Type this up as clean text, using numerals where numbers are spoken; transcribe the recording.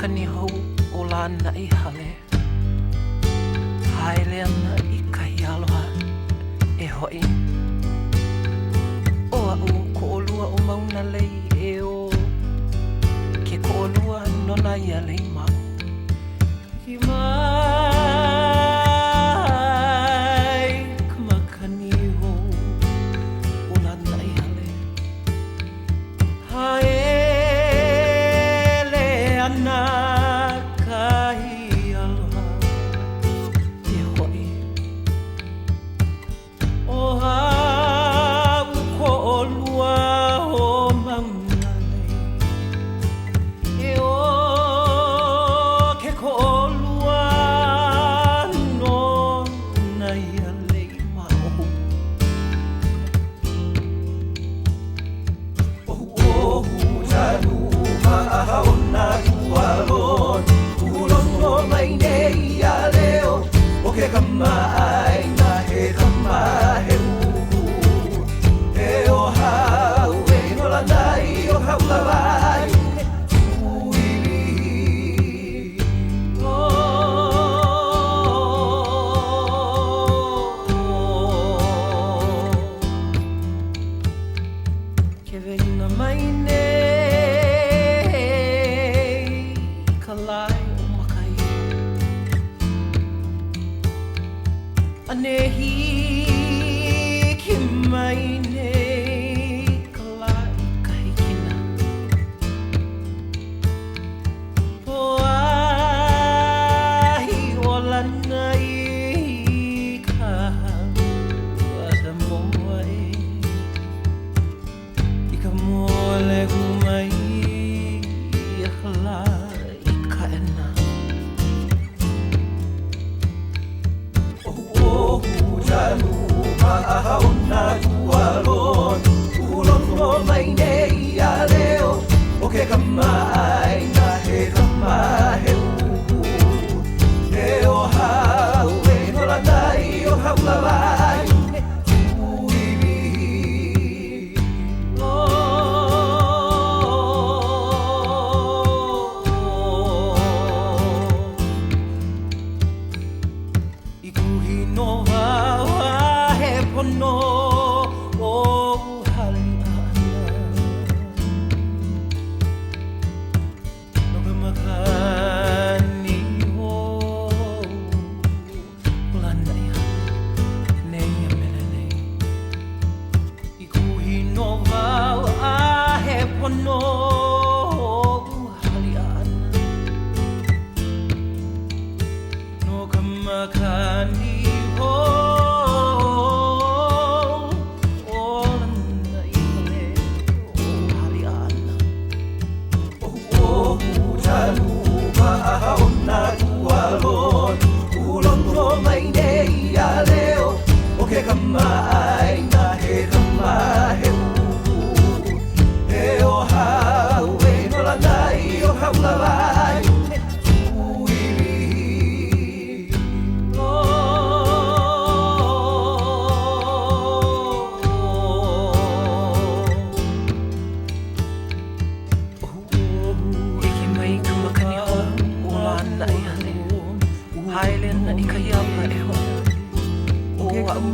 makani hou o lana I hale. Haele ana I kahi aloha e hoi. O au ko olua o mauna lei e o ke ko olua nona ia lei mau. Ki mai ka makani hou o lana I hale. Haele ana kahi aloha e hoi. O hau ko olua o mauna lei e o ke ko olua nona ia lei mau. Ona tualon ulong no mai nei a leo o ke kamai na he kama he uku e o hau e no la nai o hau la vai uiwi Ke veina mai nei kalai o makai. Anehi ki mai nei kalai kahikina. O ahi o lana I ka wada moa e. I ka mole humai I kalai ka ena. Janu ona tualon ulong no mai nei a leo o ke kamai na he kama he uku e o hau e no la nai o hau la vai uiwi I kuhi no wau a he pono o hali ana. No ka makani ho lana I hale nei a mele nei. I kuhi no wau a he pono o hali ana. No ka makani ho o lana I hale o hali ana. Janu ona tualon ulong no mai nei a leo o ke kamai na he kama he uku e o hau e no la nai o hau la vai uiwi Ike mai ka makani hou o lana I hale. Haele ana I kahi aloha e hoi. O au